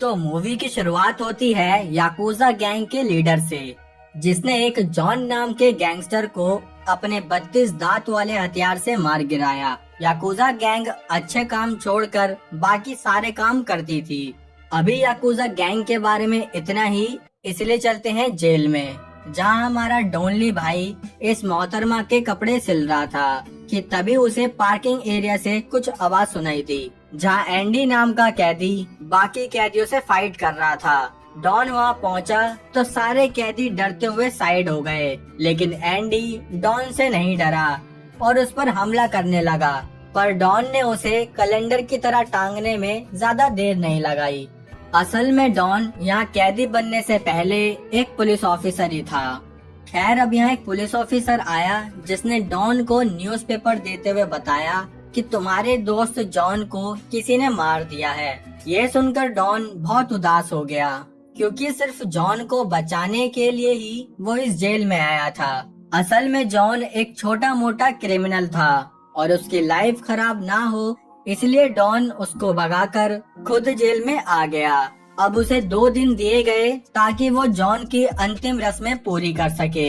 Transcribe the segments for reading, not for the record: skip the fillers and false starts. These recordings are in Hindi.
तो मूवी की शुरुआत होती है याकुजा गैंग के लीडर से, जिसने एक जॉन नाम के गैंगस्टर को अपने 32 दांत वाले हथियार से मार गिराया। याकुजा गैंग अच्छे काम छोड़कर बाकी सारे काम करती थी। अभी याकुजा गैंग के बारे में इतना ही, इसलिए चलते हैं जेल में, जहां हमारा डोनली भाई इस मोहतरमा के कपड़े सिल रहा था कि तभी उसे पार्किंग एरिया से कुछ आवाज सुनाई दी, जहां एंडी नाम का कैदी बाकी कैदियों से फाइट कर रहा था। डॉन वहां पहुंचा तो सारे कैदी डरते हुए साइड हो गए, लेकिन एंडी डॉन से नहीं डरा और उस पर हमला करने लगा। पर डॉन ने उसे कैलेंडर की तरह टांगने में ज्यादा देर नहीं लगाई। असल में डॉन यहाँ कैदी बनने से पहले एक पुलिस ऑफिसर ही था। खैर, अब यहाँ एक पुलिस ऑफिसर आया जिसने डॉन को न्यूज़पेपर देते हुए बताया कि तुम्हारे दोस्त जॉन को किसी ने मार दिया है। ये सुनकर डॉन बहुत उदास हो गया, क्योंकि सिर्फ जॉन को बचाने के लिए ही वो इस जेल में आया था। असल में जॉन एक छोटा मोटा क्रिमिनल था और उसकी लाइफ खराब ना हो इसलिए डॉन उसको भगाकर खुद जेल में आ गया। अब उसे 2 दिन दिए गए ताकि वो जॉन की अंतिम रस्में पूरी कर सके,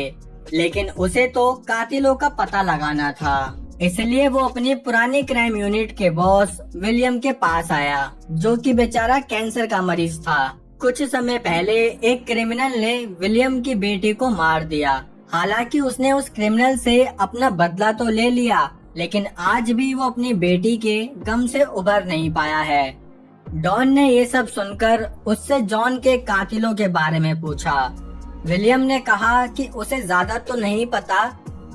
लेकिन उसे तो कातिलों का पता लगाना था। इसलिए वो अपनी पुरानी क्राइम यूनिट के बॉस विलियम के पास आया, जो कि बेचारा कैंसर का मरीज था। कुछ समय पहले एक क्रिमिनल ने विलियम की बेटी को मार दिया। हालांकि उसने उस क्रिमिनल से अपना बदला तो ले लिया, लेकिन आज भी वो अपनी बेटी के गम से उबर नहीं पाया है। डॉन ने ये सब सुनकर उससे जॉन के कातिलों के बारे में पूछा। विलियम ने कहा कि उसे ज्यादा तो नहीं पता,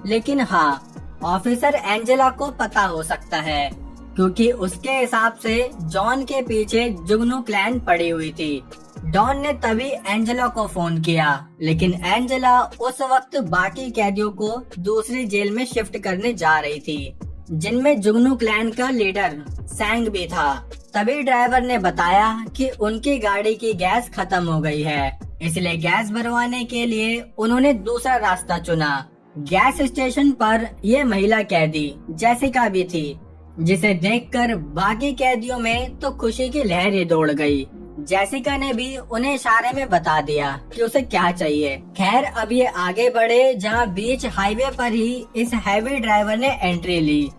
लेकिन हाँ, ऑफिसर एंजेला को पता हो सकता है, क्योंकि उसके हिसाब से जॉन के पीछे जुगनू क्लैन पड़ी हुई थी। डॉन ने तभी एंजेला को फोन किया, लेकिन एंजेला उस वक्त बाकी कैदियों को दूसरी जेल में शिफ्ट करने जा रही थी, जिनमें जुगनू क्लैन का लीडर सैंग भी था। तभी ड्राइवर ने बताया कि उनकी गाड़ी की गैस खत्म हो गई है, इसलिए गैस भरवाने के लिए उन्होंने दूसरा रास्ता चुना। गैस स्टेशन पर ये महिला कैदी जेसिका भी थी, जिसे देखकर बाकी कैदियों में तो खुशी की लहरें दौड़ गई। जेसिका ने भी उन्हें इशारे में बता दिया कि उसे क्या चाहिए। खैर, अब ये आगे बढ़े, जहाँ बीच हाईवे पर ही इस हैवी ड्राइवर ने एंट्री ली।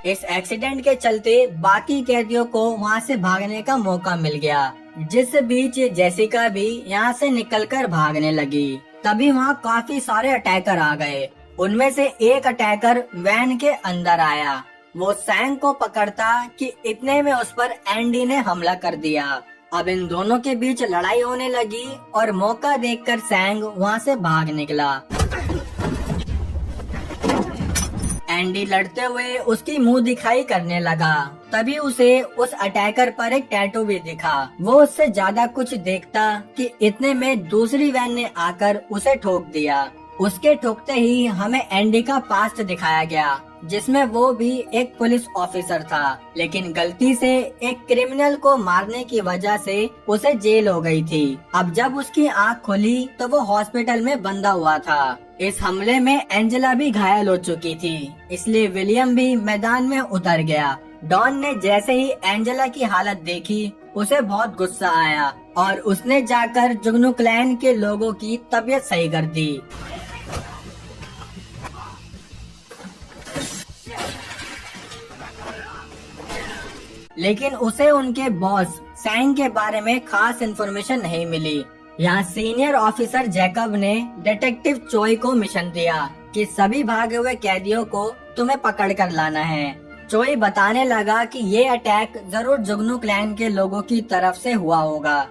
इस एक्सीडेंट के चलते बाकी कैदियों को वहाँ से भागने का मौका मिल गया, जिस बीच जेसिका भी यहाँ से निकलकर भागने लगी। तभी वहाँ काफी सारे अटैकर आ गए। उनमें से एक अटैकर वैन के अंदर आया। वो सैंग को पकड़ता कि इतने में उस पर एंडी ने हमला कर दिया। अब इन दोनों के बीच लड़ाई होने लगी और मौका देखकर सैंग वहाँ से भाग निकला। एंडी लड़ते हुए उसकी मुंह दिखाई करने लगा। तभी उसे उस अटैकर पर एक टैटू भी दिखा। वो उससे ज्यादा कुछ देखता कि इतने में दूसरी वैन ने आकर उसे ठोक दिया। उसके ठोकते ही हमें एंडी का पास्ट दिखाया गया, जिसमें वो भी एक पुलिस ऑफिसर था, लेकिन गलती से एक क्रिमिनल को मारने की वजह से उसे जेल हो गई थी। अब जब उसकी आँख खुली तो वो हॉस्पिटल में बंधा हुआ था। इस हमले में एंजेला भी घायल हो चुकी थी, इसलिए विलियम भी मैदान में उतर गया। डॉन ने जैसे ही एंजेला की हालत देखी, उसे बहुत गुस्सा आया और उसने जाकर जुगनू क्लैन के लोगों की तबीयत सही कर दी। लेकिन उसे उनके बॉस सैंग के बारे में खास इन्फॉर्मेशन नहीं मिली। यहाँ सीनियर ऑफिसर जैकब ने डिटेक्टिव चोई को मिशन दिया कि सभी भागे हुए कैदियों को तुम्हें पकड़ कर लाना है। चोई बताने लगा कि ये अटैक जरूर जुगनू क्लैन के लोगों की तरफ से हुआ होगा।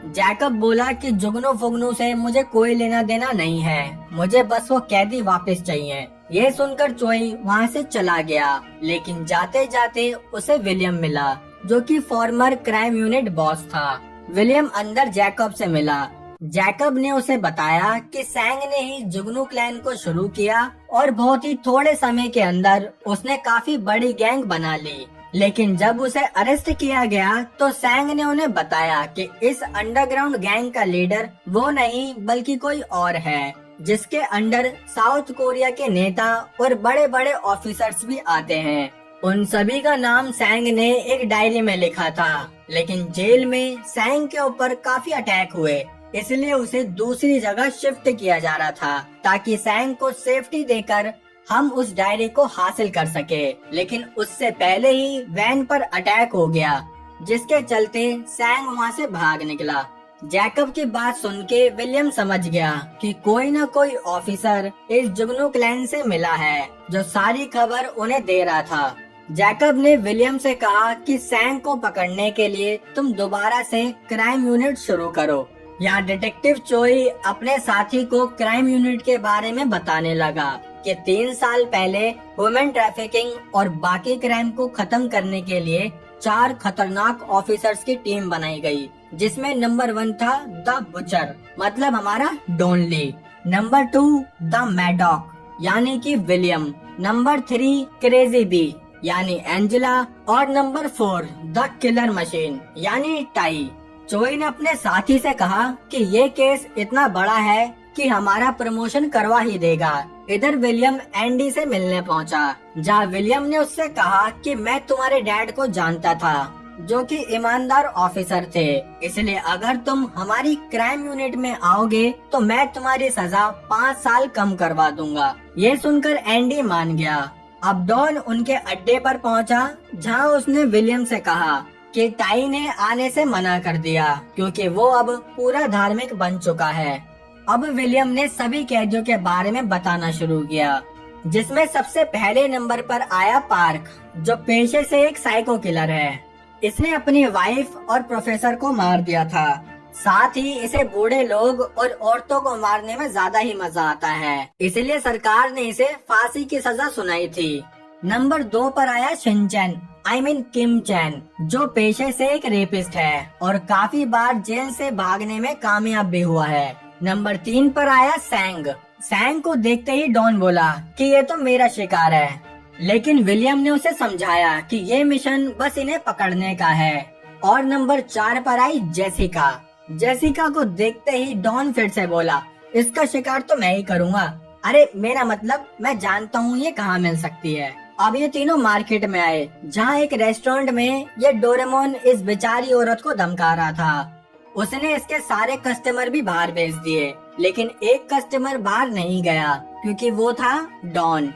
जैकब बोला कि जुगनू फुगनू से मुझे कोई लेना देना नहीं है, मुझे बस वो कैदी वापस चाहिए। ये सुनकर चोई वहाँ से चला गया, लेकिन जाते जाते उसे विलियम मिला, जो कि फॉर्मर क्राइम यूनिट बॉस था। विलियम अंदर जैकब से मिला। जैकब ने उसे बताया कि सैंग ने ही जुगनू क्लैन को शुरू किया और बहुत ही थोड़े समय के अंदर उसने काफी बड़ी गैंग बना ली। लेकिन जब उसे अरेस्ट किया गया तो सैंग ने उन्हें बताया कि इस अंडरग्राउंड गैंग का लीडर वो नहीं बल्कि कोई और है। जिसके अंडर साउथ कोरिया के नेता और बड़े बड़े ऑफिसर्स भी आते हैं। उन सभी का नाम सैंग ने एक डायरी में लिखा था, लेकिन जेल में सैंग के ऊपर काफी अटैक हुए, इसलिए उसे दूसरी जगह शिफ्ट किया जा रहा था ताकि सैंग को सेफ्टी देकर हम उस डायरी को हासिल कर सके। लेकिन उससे पहले ही वैन पर अटैक हो गया, जिसके चलते सैंग वहाँ से भाग निकला। जैकब की बात सुन के विलियम समझ गया कि कोई न कोई ऑफिसर इस जुगनू क्लैन से मिला है जो सारी खबर उन्हें दे रहा था। जैकब ने विलियम से कहा कि सैंग को पकड़ने के लिए तुम दोबारा से क्राइम यूनिट शुरू करो। यहाँ डिटेक्टिव चोई अपने साथी को क्राइम यूनिट के बारे में बताने लगा कि 3 साल पहले वुमेन ट्रैफिकिंग और बाकी क्राइम को खत्म करने के लिए 4 खतरनाक ऑफिसर्स की टीम बनाई गई, जिसमें नंबर 1 था द बुचर, मतलब हमारा डॉनली, नंबर 2 द मैडॉक यानी कि विलियम, नंबर 3 क्रेजी बी यानी एंजेला और नंबर 4 द किलर मशीन यानी टाई। चोई ने अपने साथी से कहा कि ये केस इतना बड़ा है कि हमारा प्रमोशन करवा ही देगा। इधर विलियम एंडी से मिलने पहुंचा, जहां विलियम ने उससे कहा कि मैं तुम्हारे डैड को जानता था, जो कि ईमानदार ऑफिसर थे, इसलिए अगर तुम हमारी क्राइम यूनिट में आओगे तो मैं तुम्हारी सजा 5 साल कम करवा दूंगा। ये सुनकर एंडी मान गया। अब डॉन उनके अड्डे पर पहुंचा, जहां उसने विलियम से कहा कि टाई ने आने से मना कर दिया क्योंकि वो अब पूरा धार्मिक बन चुका है। अब विलियम ने सभी कैदियों के बारे में बताना शुरू किया, जिसमें सबसे पहले नंबर पर आया पार्क, जो पेशे से एक साइको किलर है। इसने अपनी वाइफ और प्रोफेसर को मार दिया था। साथ ही इसे बूढ़े लोग और औरतों को मारने में ज्यादा ही मजा आता है, इसलिए सरकार ने इसे फांसी की सजा सुनाई थी। नंबर 2 पर आया शिनचैन किम चैन, जो पेशे से एक रेपिस्ट है और काफी बार जेल से भागने में कामयाब भी हुआ है। नंबर 3 पर आया सैंग को देखते ही डॉन बोला कि ये तो मेरा शिकार है, लेकिन विलियम ने उसे समझाया कि ये मिशन बस इन्हें पकड़ने का है। और नंबर 4 पर आई जेसिका को देखते ही डॉन फिर से बोला, इसका शिकार तो मैं ही करूँगा। अरे मेरा मतलब, मैं जानता हूँ ये कहाँ मिल सकती है। अब ये तीनों मार्केट में आए, जहाँ एक रेस्टोरेंट में ये डोरेमोन इस बेचारी औरत को धमका रहा था। उसने इसके सारे कस्टमर भी बाहर भेज दिए, लेकिन एक कस्टमर बाहर नहीं गया क्योंकि वो था डॉन,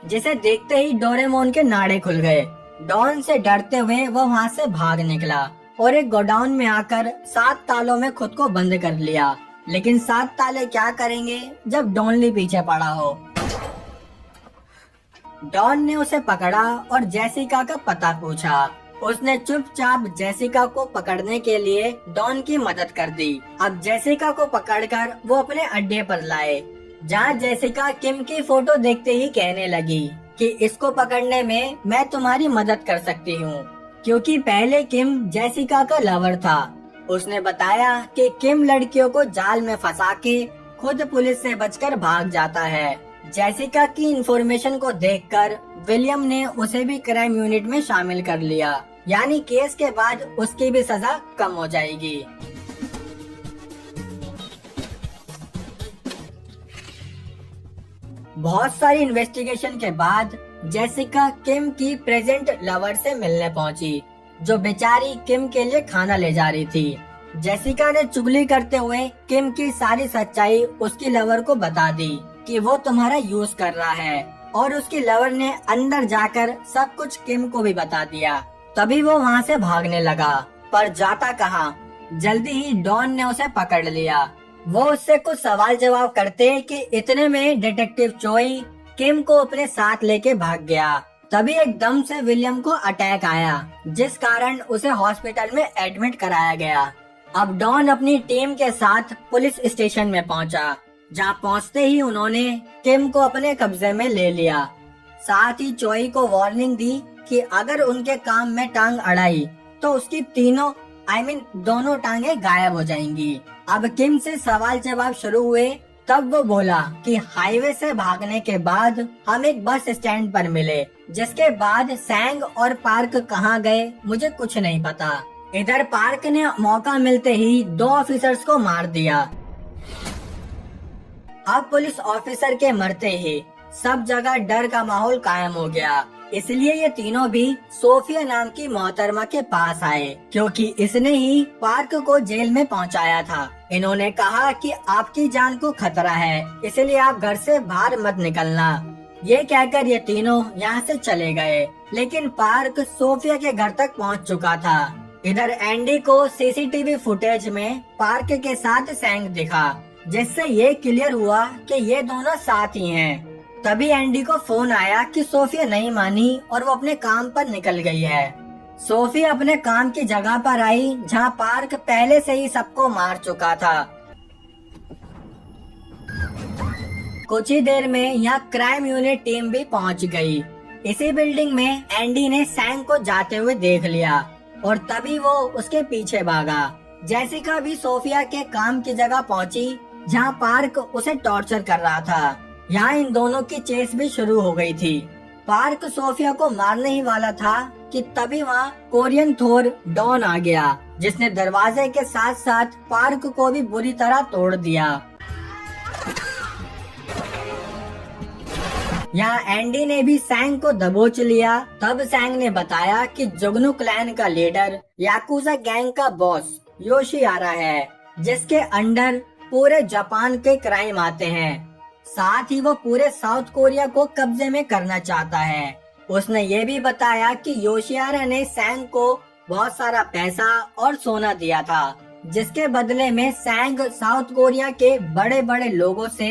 जिसे देखते ही डोरेमोन के नाड़े खुल गए। डॉन से डरते हुए वो वहाँ से भाग निकला और एक गोडाउन में आकर 7 तालों में खुद को बंद कर लिया। लेकिन 7 ताले क्या करेंगे जब डॉनली पीछे पड़ा हो। डॉन ने उसे पकड़ा और जेसिका का पता पूछा। उसने चुपचाप जेसिका को पकड़ने के लिए डॉन की मदद कर दी। अब जेसिका को पकड़कर वो अपने अड्डे पर लाए, जहाँ जेसिका किम की फोटो देखते ही कहने लगी कि इसको पकड़ने में मैं तुम्हारी मदद कर सकती हूँ, क्योंकि पहले किम जेसिका का लवर था। उसने बताया कि किम लड़कियों को जाल में फंसा के खुद पुलिस से बचकर भाग जाता है। जेसिका की इंफॉर्मेशन को देखकर विलियम ने उसे भी क्राइम यूनिट में शामिल कर लिया, यानी केस के बाद उसकी भी सजा कम हो जाएगी। बहुत सारी इन्वेस्टिगेशन के बाद जेसिका किम की प्रेजेंट लवर से मिलने पहुंची, जो बेचारी किम के लिए खाना ले जा रही थी। जेसिका ने चुगली करते हुए किम की सारी सच्चाई उसकी लवर को बता दी कि वो तुम्हारा यूज कर रहा है, और उसकी लवर ने अंदर जाकर सब कुछ किम को भी बता दिया। तभी वो वहाँ से भागने लगा, पर जाता कहाँ। जल्दी ही डॉन ने उसे पकड़ लिया। वो उससे कुछ सवाल जवाब करते कि इतने में डिटेक्टिव चोई किम को अपने साथ लेके भाग गया। तभी एकदम से विलियम को अटैक आया, जिस कारण उसे हॉस्पिटल में एडमिट कराया गया। अब डॉन अपनी टीम के साथ पुलिस स्टेशन में पहुंचा, जहां पहुंचते ही उन्होंने किम को अपने कब्जे में ले लिया। साथ ही चोई को वार्निंग दी कि अगर उनके काम में टांग अड़ाई तो उसकी दोनों टांगे गायब हो जाएंगी। अब किम से सवाल जवाब शुरू हुए। तब वो बोला कि हाईवे से भागने के बाद हम एक बस स्टैंड पर मिले, जिसके बाद सैंग और पार्क कहाँ गए मुझे कुछ नहीं पता। इधर पार्क ने मौका मिलते ही 2 ऑफिसर्स को मार दिया। अब पुलिस ऑफिसर के मरते ही सब जगह डर का माहौल कायम हो गया। इसलिए ये तीनों भी सोफिया नाम की मोहतरमा के पास आए, क्योंकि इसने ही पार्क को जेल में पहुंचाया था। इन्होंने कहा कि आपकी जान को खतरा है, इसलिए आप घर से बाहर मत निकलना। ये कहकर ये तीनों यहाँ से चले गए, लेकिन पार्क सोफिया के घर तक पहुँच चुका था। इधर एंडी को सीसीटीवी फुटेज में पार्क के साथ सैंग दिखा, जिससे ये क्लियर हुआ कि ये दोनों साथ ही हैं। तभी एंडी को फोन आया कि सोफिया नहीं मानी और वो अपने काम पर निकल गई है। सोफिया अपने काम की जगह पर आई, जहां पार्क पहले से ही सबको मार चुका था। कुछ ही देर में यहाँ क्राइम यूनिट टीम भी पहुंच गई। इसी बिल्डिंग में एंडी ने सैंग को जाते हुए देख लिया और तभी वो उसके पीछे भागा। जेसिका भी सोफिया के काम की जगह पहुंची, जहां पार्क उसे टॉर्चर कर रहा था। यहाँ इन दोनों की चेस भी शुरू हो गई थी। पार्क सोफिया को मारने ही वाला था कि तभी वहाँ कोरियन थोर डॉन आ गया, जिसने दरवाजे के साथ साथ पार्क को भी बुरी तरह तोड़ दिया। यहाँ एंडी ने भी सैंग को दबोच लिया। तब सैंग ने बताया कि जुगनू क्लैन का लीडर याकुजा गैंग का बॉस योशियारा है, जिसके अंडर पूरे जापान के क्राइम आते हैं। साथ ही वो पूरे साउथ कोरिया को कब्जे में करना चाहता है। उसने ये भी बताया कि योशियारा ने सैंग को बहुत सारा पैसा और सोना दिया था, जिसके बदले में सैंग साउथ कोरिया के बड़े बड़े लोगों से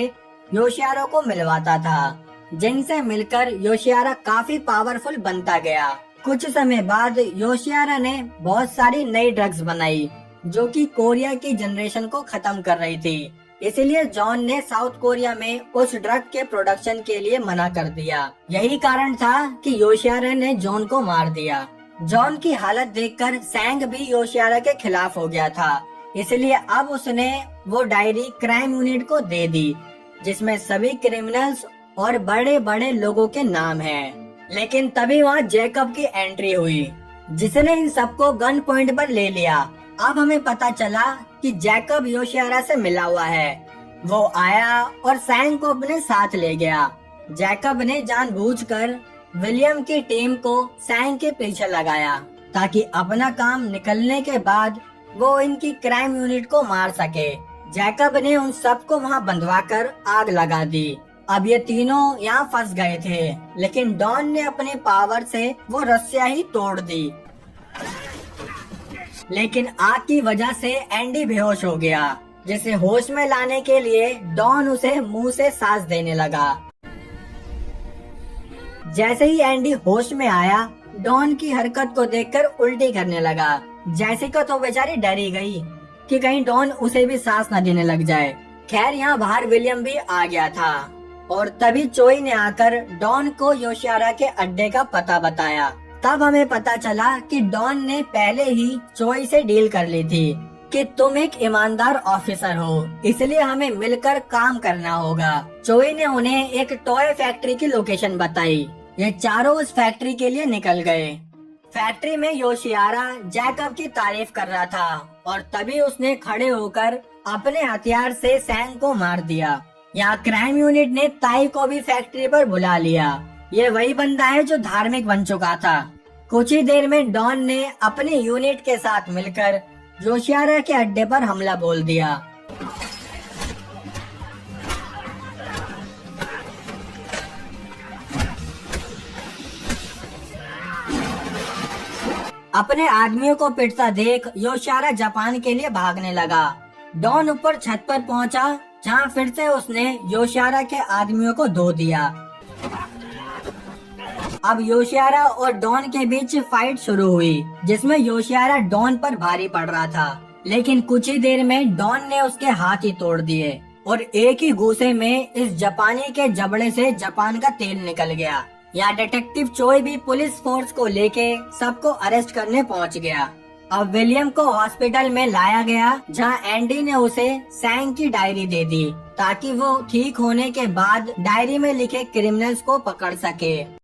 योशियारा को मिलवाता था, जिनसे मिलकर योशियारा काफी पावरफुल बनता गया। कुछ समय बाद योशियारा ने बहुत सारी नई ड्रग्स बनाई, जो कि कोरिया की जनरेशन को खत्म कर रही थी। इसलिए जॉन ने साउथ कोरिया में उस ड्रग के प्रोडक्शन के लिए मना कर दिया। यही कारण था कि योशियारा ने जॉन को मार दिया। जॉन की हालत देखकर सैंग भी योशियारा के खिलाफ हो गया था, इसलिए अब उसने वो डायरी क्राइम यूनिट को दे दी, जिसमें सभी क्रिमिनल्स और बड़े बड़े लोगों के नाम हैं। लेकिन तभी वहाँ जैकब की एंट्री हुई, जिसने इन सबको गन पॉइंट पर ले लिया। अब हमें पता चला कि जैकब योशियारा से मिला हुआ है। वो आया और सैंग को अपने साथ ले गया। जैकब ने जानबूझकर विलियम की टीम को सैंग के पीछे लगाया, ताकि अपना काम निकलने के बाद वो इनकी क्राइम यूनिट को मार सके। जैकब ने उन सबको वहाँ बंधवाकर आग लगा दी। अब ये तीनों यहाँ फंस गए थे, लेकिन डॉन ने अपने पावर से वो रस्सियाँ ही तोड़ दी। लेकिन आग की वजह से एंडी बेहोश हो गया, जिसे होश में लाने के लिए डॉन उसे मुंह से सांस देने लगा। जैसे ही एंडी होश में आया, डॉन की हरकत को देखकर उल्टी करने लगा। जेसिका तो बेचारी डरी गई कि कहीं डॉन उसे भी सांस न देने लग जाए। खैर यहाँ बाहर विलियम भी आ गया था और तभी चोई ने आकर डॉन को योशियारा के अड्डे का पता बताया। तब हमें पता चला कि डॉन ने पहले ही चोई से डील कर ली थी कि तुम एक ईमानदार ऑफिसर हो, इसलिए हमें मिलकर काम करना होगा। चोई ने उन्हें एक टॉय फैक्ट्री की लोकेशन बताई। ये चारों उस फैक्ट्री के लिए निकल गए। फैक्ट्री में योशियारा जैकब की तारीफ कर रहा था और तभी उसने खड़े होकर अपने हथियार से सैंग को मार दिया। यहाँ क्राइम यूनिट ने ताई को भी फैक्ट्री पर बुला लिया। ये वही बंदा है जो धार्मिक बन चुका था। कुछ ही देर में डॉन ने अपने यूनिट के साथ मिलकर योशियारा के अड्डे पर हमला बोल दिया। अपने आदमियों को पिटता देख योशियारा जापान के लिए भागने लगा। डॉन ऊपर छत पर पहुंचा, जहां फिर से उसने योशियारा के आदमियों को धो दिया। अब योशियारा और डॉन के बीच फाइट शुरू हुई, जिसमें योशियारा डॉन पर भारी पड़ रहा था, लेकिन कुछ ही देर में डॉन ने उसके हाथ ही तोड़ दिए और एक ही घूसे में इस जापानी के जबड़े से जापान का तेल निकल गया। यहाँ डिटेक्टिव चोई भी पुलिस फोर्स को लेके सबको अरेस्ट करने पहुँच गया। अब विलियम को हॉस्पिटल में लाया गया, जहाँ एंडी ने उसे सैंग की डायरी दे दी, ताकि वो ठीक होने के बाद डायरी में लिखे क्रिमिनल्स को पकड़ सके।